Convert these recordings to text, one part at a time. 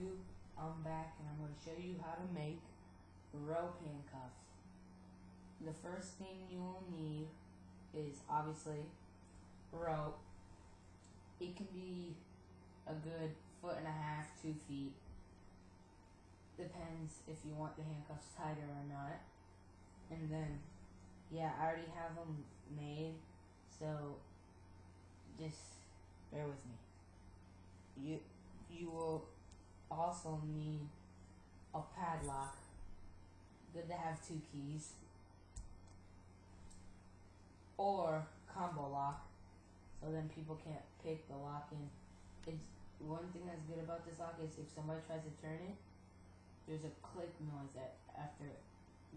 YouTube. I'm back and I'm going to show you how to make rope handcuffs. The first thing you will need is obviously rope. It can be a good 1.5 to 2 feet. Depends if you want the handcuffs tighter or not. And then, yeah, I already have them made, so just bear with me. You will also need a padlock. Good to have 2 keys. Or combo lock, so then people can't pick the lock in. It's one thing that's good about this lock is if somebody tries to turn it, there's a click noise after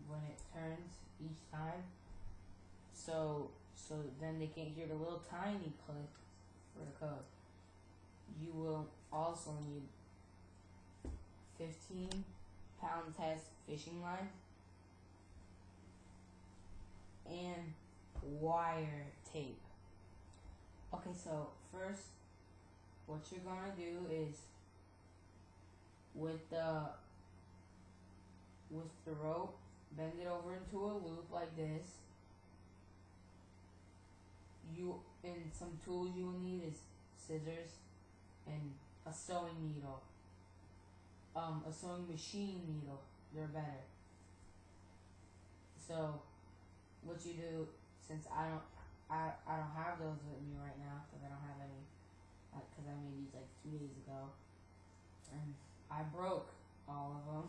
when it turns each time. So then they can't hear the little tiny click for the code. You will also need 15-pound test fishing line and wire tape. Okay, so first what you're gonna do is with the rope, bend it over into a loop like this. And some tools you will need is scissors and a sewing needle, a sewing machine needle. They're better. So what you do, since I don't have those with me right now because I don't have any, because I made these like 2 days ago, and I broke all of them.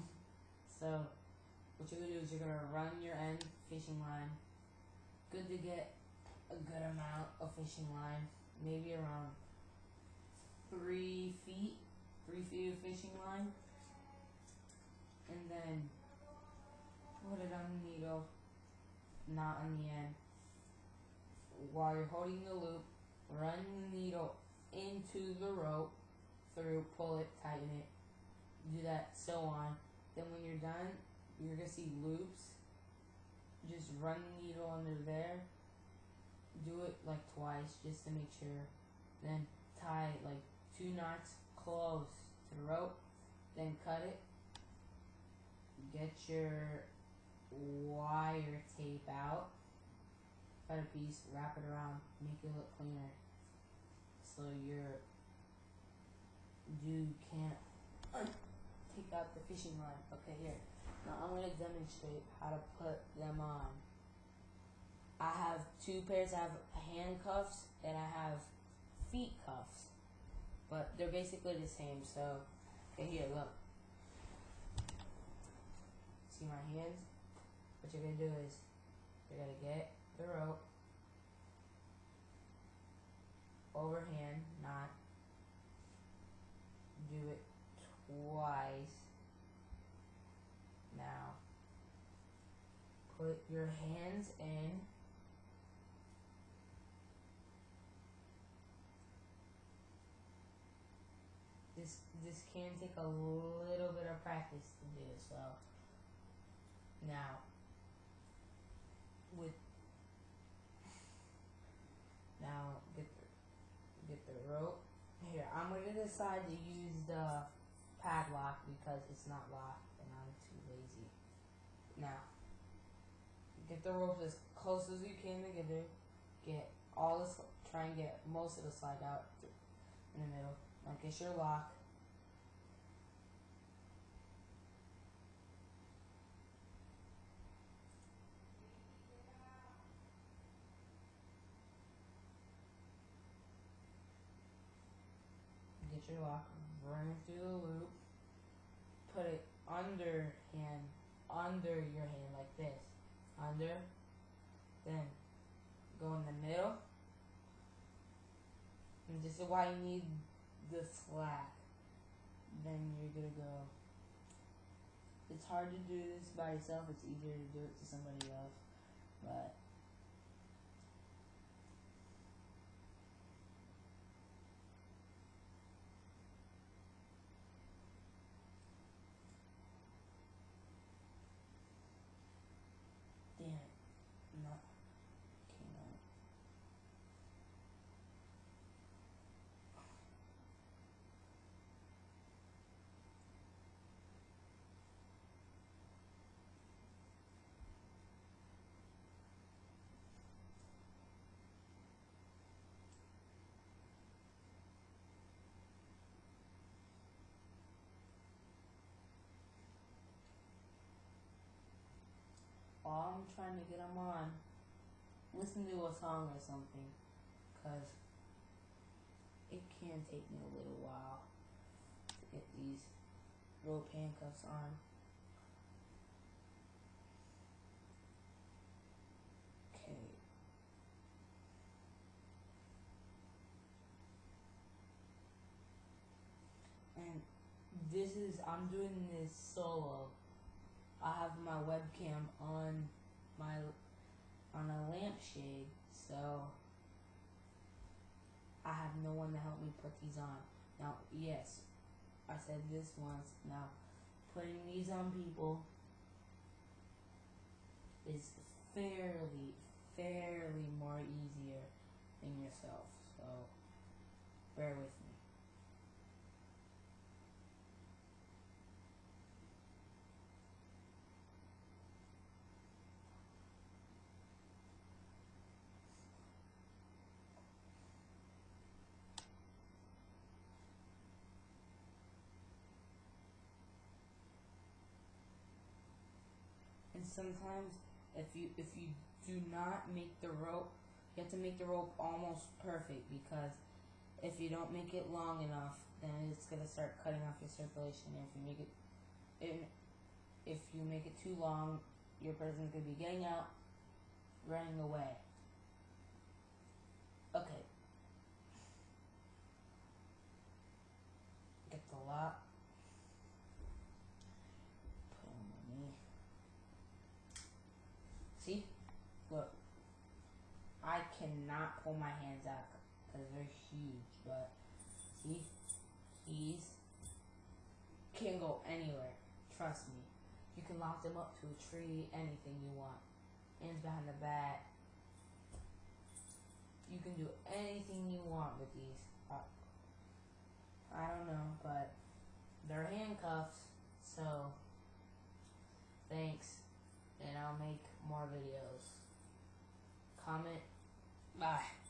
So what you're gonna do is you're gonna run your end fishing line. Good to get a good amount of fishing line, maybe around 3 feet of fishing line, and then put it on the needle, not on the end. While you're holding the loop, run the needle into the rope, pull it, tighten it, do that, so on. Then when you're done, you're gonna see loops. Just run the needle under there, do it like twice just to make sure. Then tie like 2 knots close to the rope, then cut it. Get your wire tape out, cut a piece, wrap it around, make it look cleaner, so you can't take out the fishing line. Okay, here. Now I'm going to demonstrate how to put them on. I have 2 pairs. I have handcuffs and I have feet cuffs, but they're basically the same. So, okay, here, look. See my hands? What you're going to do is you're going to get the rope, overhand knot, do it twice. Now, put your hands in. This can take a little bit of practice to do, so now get the rope. Here, I'm gonna decide to use the padlock because it's not locked and I'm too lazy. Now, get the rope as close as you can together. Try and get most of the slide out in the middle. Now get your lock. Get your lock, run it through the loop, put it under your hand like this, then go in the middle, and this is why you need the slack. Then you're gonna go. It's hard to do this by yourself, it's easier to do it to somebody else, but damn it, not came out. while I'm trying to get them on, listen to a song or something, because it can take me a little while to get these rope handcuffs on. Okay. And I'm doing this solo. I have my webcam on a lampshade, so I have no one to help me put these on. Now, yes, I said this once. Now, putting these on people is fairly more easier than yourself. So, bear with me. And sometimes, if you do not make the rope, you have to make the rope almost perfect, because if you don't make it long enough, then it's gonna start cutting off your circulation. If you make it too long, your person could be getting out, running away. Okay. Get the lock. Put on my knee. See? Look. I cannot pull my hands out because they're huge, but see? These can go anywhere. Trust me. You can lock them up to a tree, anything you want. Hands behind the back. You can do anything you want with these. I don't know, but they're handcuffs, so thanks, and I'll make more videos. Comment. Bye.